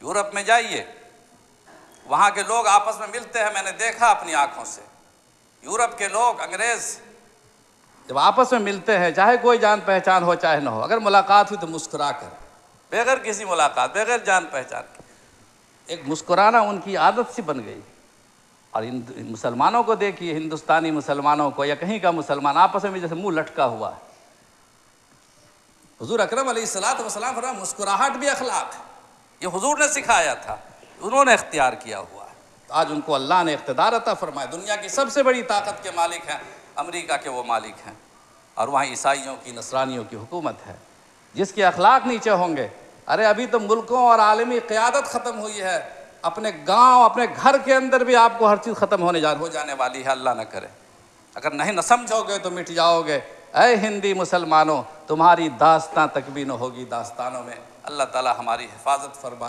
Europe میں جائیے، وہاں کے لوگ آپس میں ملتے ہیں، میں نے دیکھا اپنی آنکھوں سے، یورپ کے لوگ انگریز جب آپس میں ملتے ہیں، چاہے کوئی جان پہچان ہو چاہے نہ ہو، اگر ملاقات ہوئی تو مسکرا کر، بغیر کسی ملاقات، بغیر جان پہچان کے، ایک مسکرانا ان کی عادت سی بن گئی۔ اور مسلمانوں کو دیکھیے، ہندوستانی مسلمانوں کو یا کہیں کا مسلمان آپس میں جیسے منہ لٹکا ہوا ہے۔ حضور اکرم علیہ الصلوۃ والسلام فرمایا مسکراہٹ بھی اخلاق ہے، یہ حضور نے سکھایا تھا، انہوں نے اختیار کیا ہوا ہے۔ آج ان کو اللہ نے اقتدار عطا فرمایا، دنیا کی سب سے بڑی طاقت کے مالک ہیں، امریکہ کے وہ مالک ہیں، اور وہاں عیسائیوں کی، نصرانیوں کی حکومت ہے، جس کے اخلاق نیچے ہوں گے۔ ارے ابھی تو ملکوں اور عالمی قیادت ختم ہوئی ہے، اپنے گاؤں، اپنے گھر کے اندر بھی آپ کو ہر چیز ختم ہو جانے والی ہے، اللہ نہ کرے۔ اگر نہیں نہ سمجھو گے تو مٹ جاؤ گے۔ اے ہندی مسلمانوں، تمہاری داستان تک بھی نہ ہوگی داستانوں میں۔ اللہ تعالی ہماری حفاظت فرمائے۔